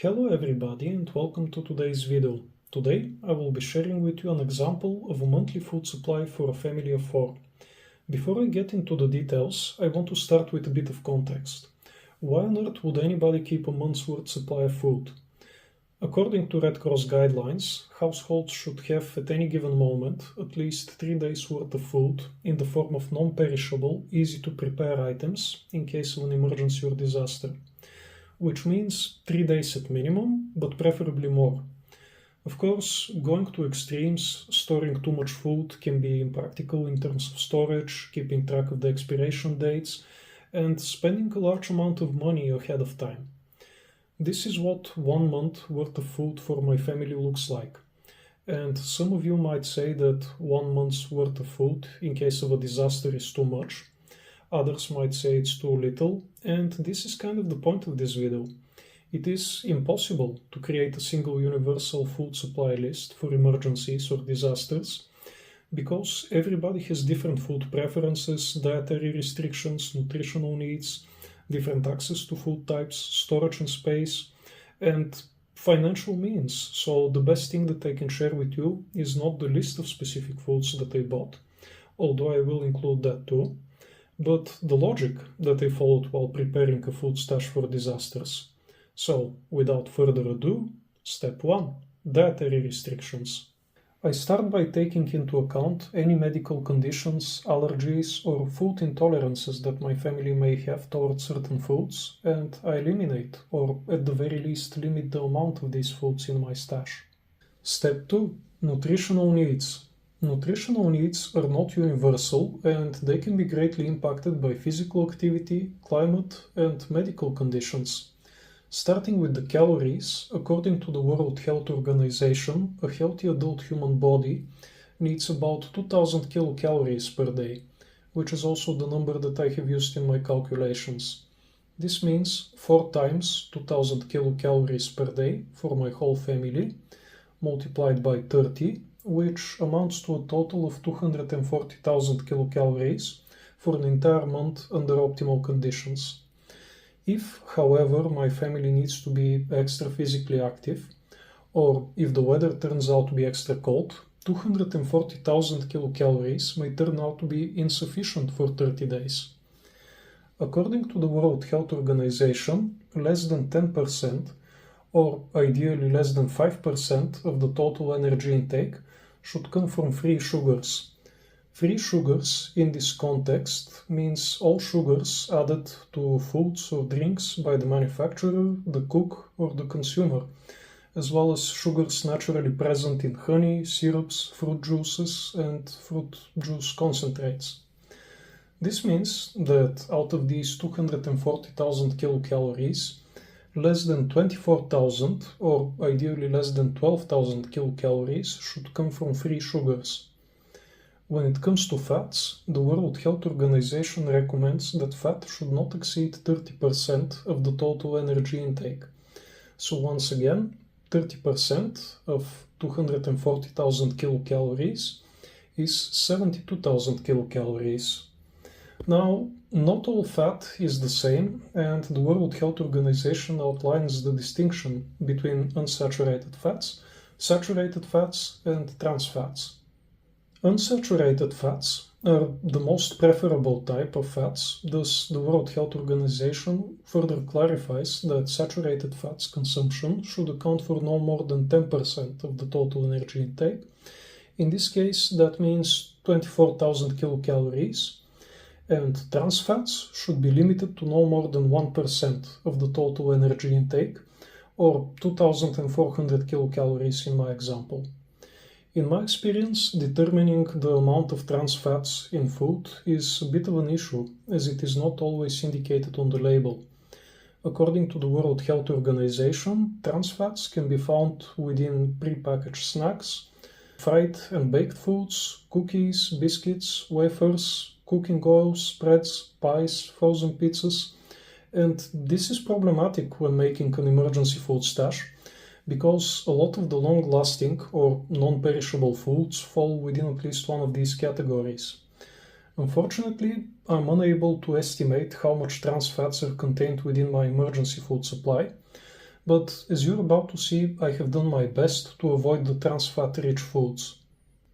Hello everybody and welcome to today's video. Today I will be sharing with you an example of a monthly food supply for a family of 4. Before I get into the details, I want to start with a bit of context. Why on earth would anybody keep a month's worth supply of food? According to Red Cross guidelines, households should have at any given moment at least 3 days worth of food in the form of non-perishable, easy-to-prepare items in case of an emergency or disaster, which means 3 days at minimum, but preferably more. Of course, going to extremes, storing too much food can be impractical in terms of storage, keeping track of the expiration dates, and spending a large amount of money ahead of time. This is what 1 month worth of food for my family looks like. And some of you might say that 1 month's worth of food in case of a disaster is too much. Others might say it's too little, and this is kind of the point of this video. It is impossible to create a single universal food supply list for emergencies or disasters, because everybody has different food preferences, dietary restrictions, nutritional needs, different access to food types, storage and space, and financial means. So the best thing that I can share with you is not the list of specific foods that I bought, although I will include that too, but the logic that I followed while preparing a food stash for disasters. So, without further ado, step 1. Dietary restrictions. I start by taking into account any medical conditions, allergies, or food intolerances that my family may have towards certain foods, and I eliminate, or at the very least limit the amount of these foods in my stash. Step 2. Nutritional needs. Nutritional needs are not universal, and they can be greatly impacted by physical activity, climate, and medical conditions. Starting with the calories, according to the World Health Organization, a healthy adult human body needs about 2000 kilocalories per day, which is also the number that I have used in my calculations. This means 4 times 2000 kilocalories per day for my whole family, multiplied by 30, which amounts to a total of 240,000 kilocalories for an entire month under optimal conditions. If, however, my family needs to be extra physically active, or if the weather turns out to be extra cold, 240,000 kilocalories may turn out to be insufficient for 30 days. According to the World Health Organization, less than 10%, or ideally less than 5% of the total energy intake should come from free sugars. Free sugars in this context means all sugars added to foods or drinks by the manufacturer, the cook, or the consumer, as well as sugars naturally present in honey, syrups, fruit juices, and fruit juice concentrates. This means that out of these 240,000 kilocalories, less than 24,000, or ideally less than 12,000 kilocalories should come from free sugars. When it comes to fats, the World Health Organization recommends that fat should not exceed 30% of the total energy intake. So once again, 30% of 240,000 kilocalories is 72,000 kilocalories. Now, not all fat is the same, and the World Health Organization outlines the distinction between unsaturated fats, saturated fats, and trans fats. Unsaturated fats are the most preferable type of fats, thus the World Health Organization further clarifies that saturated fats consumption should account for no more than 10% of the total energy intake. In this case, that means 24,000 kilocalories, and trans fats should be limited to no more than 1% of the total energy intake, or 2,400 kilocalories in my example. In my experience, determining the amount of trans fats in food is a bit of an issue, as it is not always indicated on the label. According to the World Health Organization, trans fats can be found within prepackaged snacks, fried and baked foods, cookies, biscuits, wafers, cooking oils, spreads, pies, frozen pizzas, and this is problematic when making an emergency food stash, because a lot of the long-lasting or non-perishable foods fall within at least one of these categories. Unfortunately, I'm unable to estimate how much trans fats are contained within my emergency food supply, but as you're about to see, I have done my best to avoid the trans fat-rich foods.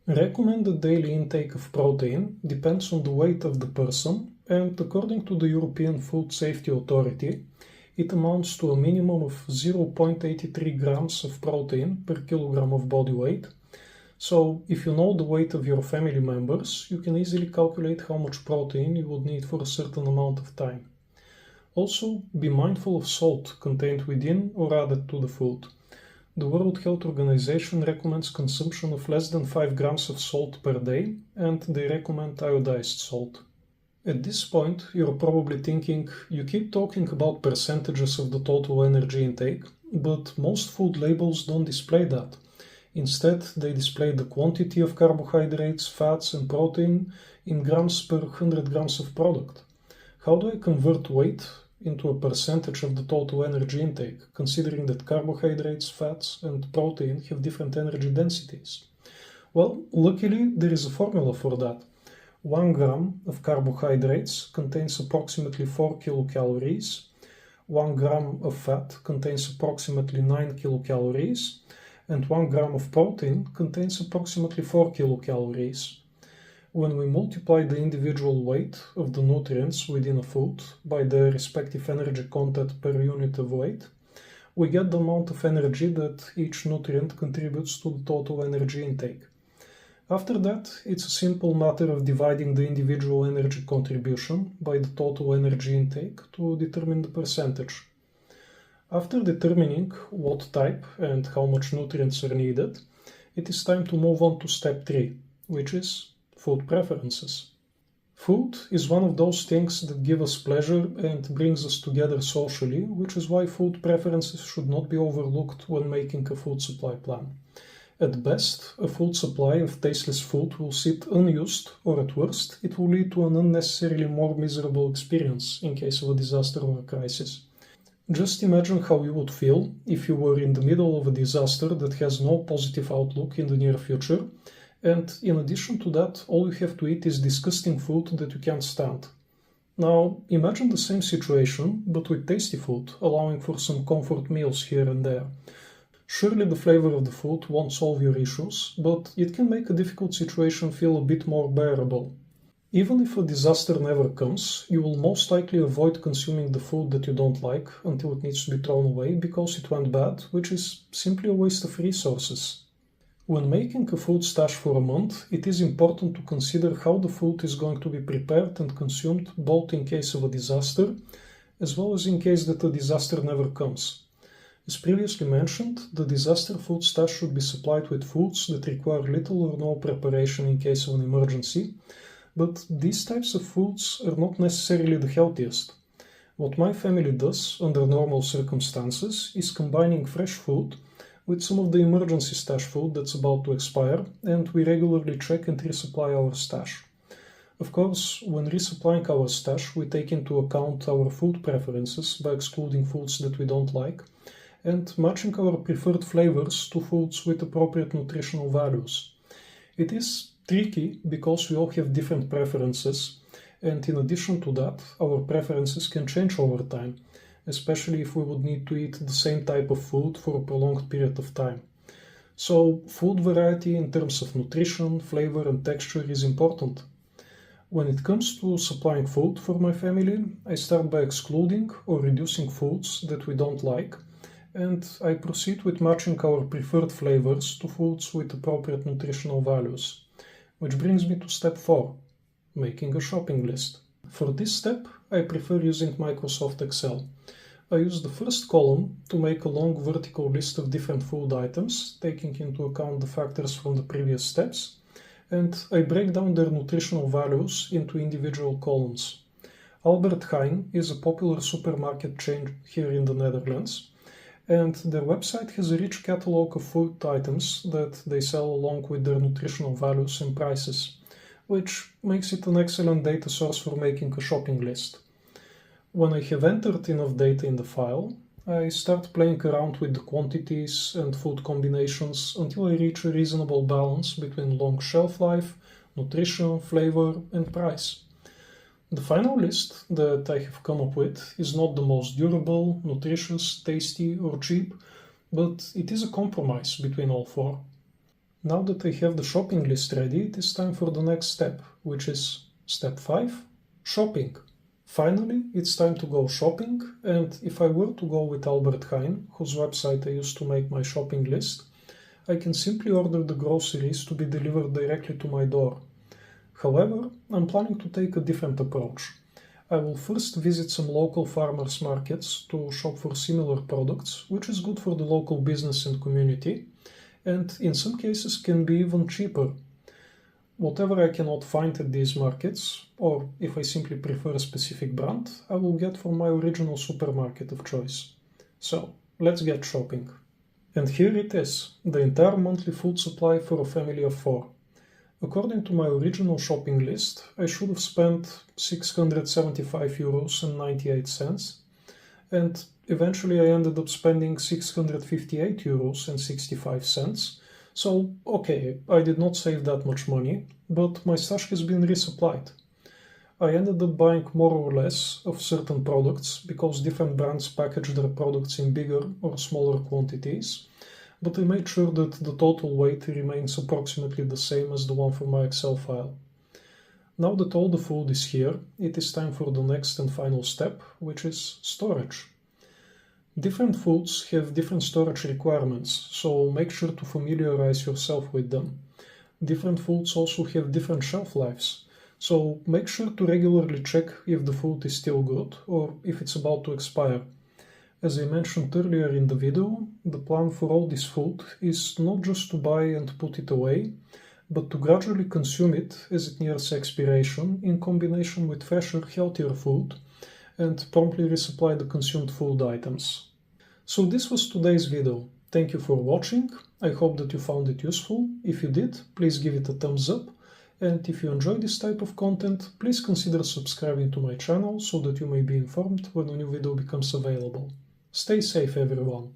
Recommended daily intake of protein depends on the weight of the person, and according to the European Food Safety Authority, it amounts to a minimum of 0.83 grams of protein per kilogram of body weight. So, if you know the weight of your family members, you can easily calculate how much protein you would need for a certain amount of time. Also, be mindful of salt contained within or added to the food. The World Health Organization recommends consumption of less than 5 grams of salt per day, and they recommend iodized salt. At this point, you're probably thinking, you keep talking about percentages of the total energy intake, but most food labels don't display that. Instead, they display the quantity of carbohydrates, fats, and protein in grams per 100 grams of product. How do I convert weight into a percentage of the total energy intake, considering that carbohydrates, fats, and protein have different energy densities? Well, luckily, there is a formula for that. 1 gram of carbohydrates contains approximately 4 kilocalories, 1 gram of fat contains approximately 9 kilocalories, and 1 gram of protein contains approximately 4 kilocalories. When we multiply the individual weight of the nutrients within a food by their respective energy content per unit of weight, we get the amount of energy that each nutrient contributes to the total energy intake. After that, it's a simple matter of dividing the individual energy contribution by the total energy intake to determine the percentage. After determining what type and how much nutrients are needed, it is time to move on to step 3, which is food preferences. Food is one of those things that give us pleasure and brings us together socially, which is why food preferences should not be overlooked when making a food supply plan. At best, a food supply of tasteless food will sit unused, or at worst, it will lead to an unnecessarily more miserable experience in case of a disaster or a crisis. Just imagine how you would feel if you were in the middle of a disaster that has no positive outlook in the near future, and in addition to that, all you have to eat is disgusting food that you can't stand. Now, imagine the same situation, but with tasty food, allowing for some comfort meals here and there. Surely the flavor of the food won't solve your issues, but it can make a difficult situation feel a bit more bearable. Even if a disaster never comes, you will most likely avoid consuming the food that you don't like until it needs to be thrown away because it went bad, which is simply a waste of resources. When making a food stash for a month, it is important to consider how the food is going to be prepared and consumed both in case of a disaster, as well as in case that a disaster never comes. As previously mentioned, the disaster food stash should be supplied with foods that require little or no preparation in case of an emergency, but these types of foods are not necessarily the healthiest. What my family does under normal circumstances is combining fresh food with some of the emergency stash food that's about to expire, and we regularly check and resupply our stash. Of course, when resupplying our stash, we take into account our food preferences by excluding foods that we don't like, and matching our preferred flavors to foods with appropriate nutritional values. It is tricky because we all have different preferences, and in addition to that, our preferences can change over time, especially if we would need to eat the same type of food for a prolonged period of time. So, food variety in terms of nutrition, flavor, and texture is important. When it comes to supplying food for my family, I start by excluding or reducing foods that we don't like, and I proceed with matching our preferred flavors to foods with appropriate nutritional values. Which brings me to step 4, making a shopping list. For this step, I prefer using Microsoft Excel. I use the first column to make a long vertical list of different food items, taking into account the factors from the previous steps, and I break down their nutritional values into individual columns. Albert Heijn is a popular supermarket chain here in the Netherlands, and their website has a rich catalog of food items that they sell along with their nutritional values and prices, which makes it an excellent data source for making a shopping list. When I have entered enough data in the file, I start playing around with the quantities and food combinations until I reach a reasonable balance between long shelf life, nutrition, flavor, and price. The final list that I have come up with is not the most durable, nutritious, tasty, or cheap, but it is a compromise between all four. Now that I have the shopping list ready, it is time for the next step, which is step 5, shopping. Finally, it's time to go shopping, and if I were to go with Albert Heijn, whose website I used to make my shopping list, I can simply order the groceries to be delivered directly to my door. However, I'm planning to take a different approach. I will first visit some local farmers markets to shop for similar products, which is good for the local business and community, and in some cases can be even cheaper. Whatever I cannot find at these markets, or if I simply prefer a specific brand, I will get from my original supermarket of choice. So, let's get shopping. And here it is, the entire monthly food supply for a family of 4. According to my original shopping list, I should have spent €675.98, and eventually I ended up spending €658.65. So, okay, I did not save that much money, but my stash has been resupplied. I ended up buying more or less of certain products because different brands package their products in bigger or smaller quantities, but I made sure that the total weight remains approximately the same as the one from my Excel file. Now that all the food is here, it is time for the next and final step, which is storage. Different foods have different storage requirements, so make sure to familiarize yourself with them. Different foods also have different shelf lives, so make sure to regularly check if the food is still good or if it's about to expire. As I mentioned earlier in the video, the plan for all this food is not just to buy and put it away, but to gradually consume it as it nears expiration in combination with fresher, healthier food, and promptly resupply the consumed food items. So this was today's video. Thank you for watching. I hope that you found it useful. If you did, please give it a thumbs up. And if you enjoy this type of content, please consider subscribing to my channel so that you may be informed when a new video becomes available. Stay safe, everyone.